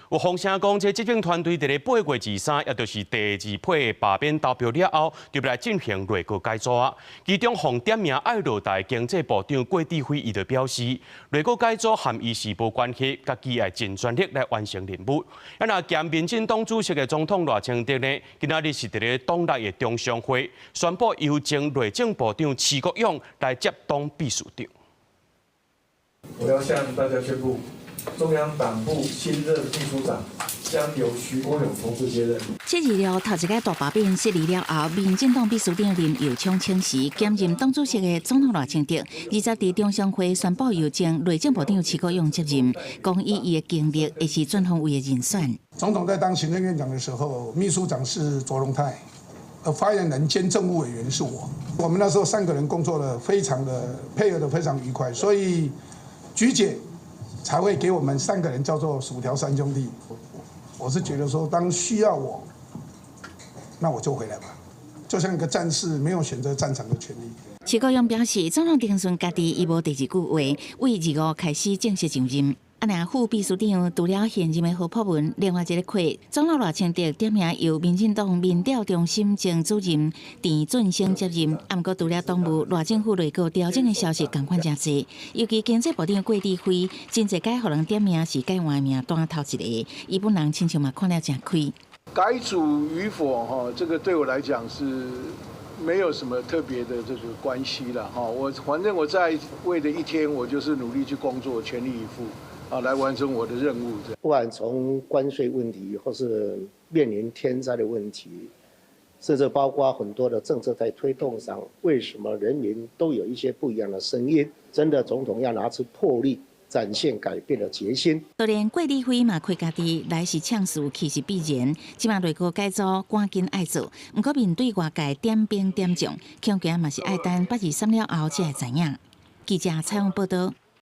有风声讲，这执政团队伫咧8月23，也就是第2批罢免投票了后，就要来进行内阁改组啊。其中，奉点名爱落台经济部长郭志辉，伊就表示，内阁改组和伊是无关系，家己爱尽全力来完成任务。那兼民进党主席的总统赖清德呢，今仔日是伫咧党内的中常会宣布，由前内政部长徐国勇来接当秘书长。我要向大家宣布。 中央党部新任秘书长将由徐国勇同志接任。7日了，头一个大罢免失利了后，民进党秘书长林佑昌请辞，兼任党主席的总统赖清德，20日中常会宣布由前内政部长徐国勇接任，讲以伊的经历也是准方位的人选。总统在当行政院长的时候，秘书长是卓荣泰，而发言人兼政务委员是我。我们那时候3个人工作的非常的配合的非常愉快，所以菊姐。 才会给我们3个人叫做薯条3兄弟。我是觉得说，当需要我，那我就回来吧，就像一个战士没有选择战场的权利。徐国勇表示，总统定顺家己伊无第2句话，为2月开始正式上任。那副秘书长除了现任的何朴文，另外一个会总统赖清德点名由民进党民调中心前主任田俊升接任。不过，除了党务，赖政府内阁调整的消息同款真多，尤其经济部长郭志辉，真侪改互人点名是改换的名单头一个，伊本人亲像嘛看了真开。改组与否这个对我来讲是没有什么特别的这个关系了反正我在位的一天，我就是努力去工作，全力以赴。 来完成我的任务。不管从关税问题，或是面临天灾的问题，甚至包括很多的政策在推动上，为什么人民都有一些不一样的声音？真的，总统要拿出魄力，展现改变的决心。就连郭志辉嘛，开家己来是呛事，其实必然。即马内阁改组赶紧爱做，不过面对外界点兵点将，恐惊嘛是爱等8月3了后才会知影。记者采访报道。